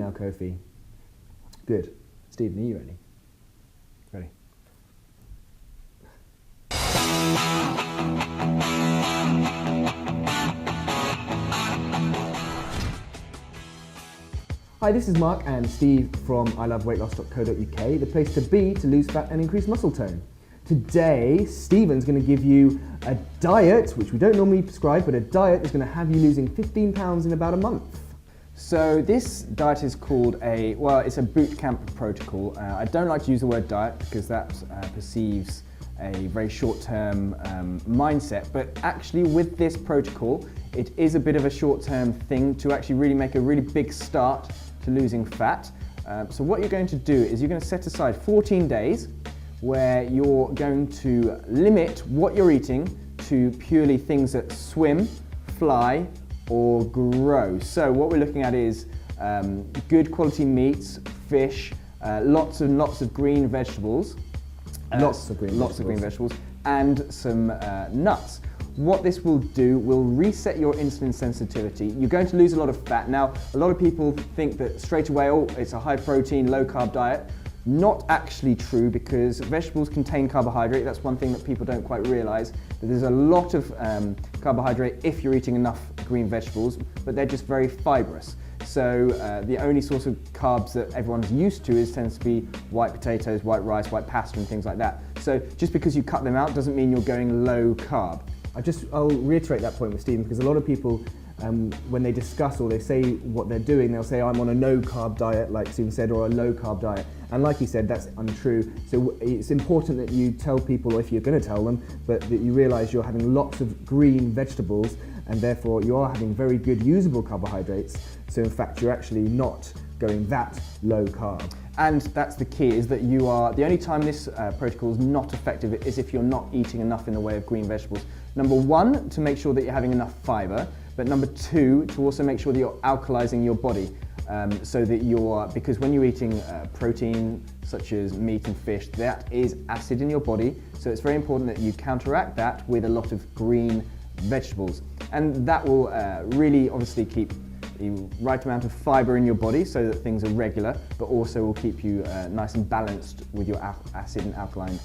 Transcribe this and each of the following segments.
now, Kofi. Good. Stephen, are you ready? Ready. Hi, this is Mark and Steve from iloveweightloss.co.uk, the place to be to lose fat and increase muscle tone. Today, Stephen's going to give you a diet, which we don't normally prescribe, but a diet that's going to have you losing 15 pounds in about a month. So this diet is called it's a boot camp protocol. I don't like to use the word diet because that perceives a very short-term mindset, but actually with this protocol, it is a bit of a short-term thing to actually really make a really big start to losing fat. So what you're going to do is you're going to set aside 14 days where you're going to limit what you're eating to purely things that swim, fly, or grow. So what we're looking at is good quality meats, fish, lots and lots of green vegetables. Lots of green vegetables, and some nuts. What this will do will reset your insulin sensitivity. You're going to lose a lot of fat. Now, a lot of people think that straight away, oh, it's a high protein, low carb diet. Not actually true, because vegetables contain carbohydrate. That's one thing that people don't quite realize, that there's a lot of carbohydrate if you're eating enough green vegetables, but they're just very fibrous. So the only source of carbs that everyone's used to tends to be white potatoes, white rice, white pasta and things like that. So just because you cut them out doesn't mean you're going low carb. I'll reiterate that point with Stephen, because a lot of people, when they discuss or they say what they're doing, they'll say, I'm on a no carb diet, like Stephen said, or a low carb diet. And like he said, that's untrue. So it's important that you tell people, or if you're going to tell them, but that you realize you're having lots of green vegetables, and therefore you are having very good usable carbohydrates. So in fact, you're actually not going that low carb. And that's the key, is that you are, the only time this protocol is not effective is if you're not eating enough in the way of green vegetables. Number one, to make sure that you're having enough fiber, but number two, to also make sure that you're alkalizing your body. So that because when you're eating protein, such as meat and fish, that is acid in your body. So it's very important that you counteract that with a lot of green vegetables. And that will really obviously keep the right amount of fiber in your body so that things are regular, but also will keep you nice and balanced with your acid and alkaline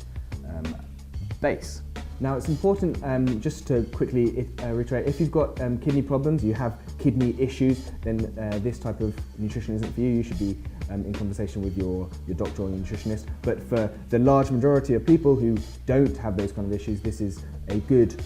base. Now it's important, just to quickly reiterate, if you've got kidney problems, you have kidney issues, then this type of nutrition isn't for you. You should be in conversation with your doctor or your nutritionist. But for the large majority of people who don't have those kind of issues, this is a good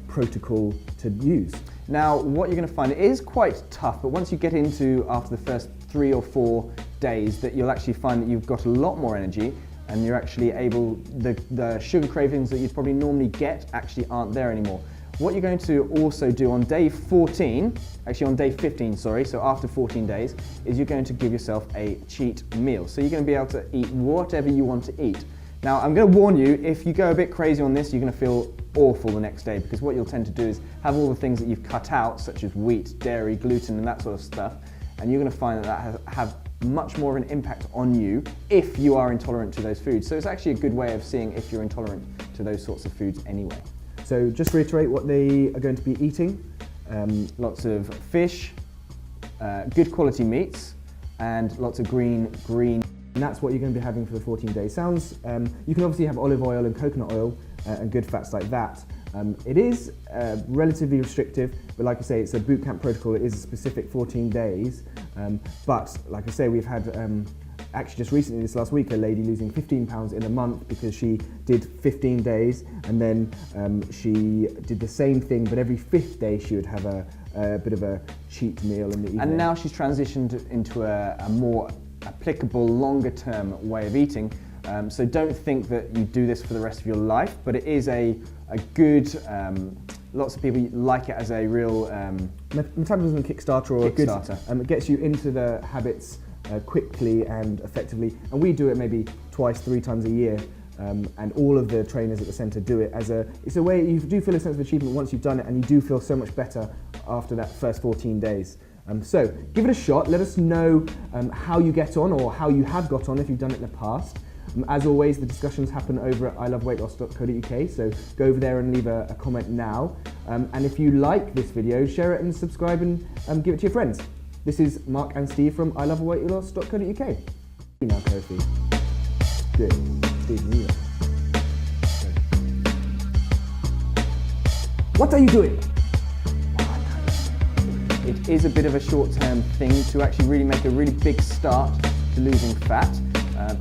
protocol to use. Now, what you're going to find, it is quite tough, but once you get into, after the first 3 or 4 days, that you'll actually find that you've got a lot more energy, and you're actually able, the sugar cravings that you'd probably normally get actually aren't there anymore. What you're going to also do on day 14, actually on day 15, sorry, so after 14 days, is you're going to give yourself a cheat meal. So you're going to be able to eat whatever you want to eat. Now, I'm going to warn you, if you go a bit crazy on this, you're going to feel awful the next day, because what you'll tend to do is have all the things that you've cut out, such as wheat, dairy, gluten, and that sort of stuff, and you're going to find that have much more of an impact on you if you are intolerant to those foods. So it's actually a good way of seeing if you're intolerant to those sorts of foods anyway. So just reiterate what they are going to be eating. Lots of fish, good quality meats, and lots of green. And that's what you're going to be having for the 14 days. You can obviously have olive oil and coconut oil and good fats like that. It is relatively restrictive, but like I say, it's a boot camp protocol. It is a specific 14 days. But like I say, we've had actually just recently, this last week, a lady losing 15 pounds in a month because she did 15 days, and then she did the same thing, but every 5th day she would have a bit of a cheat meal in the evening. And now she's transitioned into a more applicable, longer term way of eating. So don't think that you do this for the rest of your life, but it is a good, lots of people like it as a real metabolism kickstarter, or kickstarter. A good, it gets you into the habits quickly and effectively. And we do it maybe 2-3 times a year, and all of the trainers at the centre do it it's a way you do feel a sense of achievement once you've done it, and you do feel so much better after that first 14 days. So give it a shot. Let us know how you get on, or how you have got on if you've done it in the past. As always, the discussions happen over at iloveweightloss.co.uk, so go over there and leave a comment now. And if you like this video, share it and subscribe and give it to your friends. This is Mark and Steve from iloveweightloss.co.uk. Now, Kofi. Good. Steve, move it. What are you doing? It is a bit of a short-term thing to actually really make a really big start to losing fat.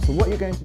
So what you're going to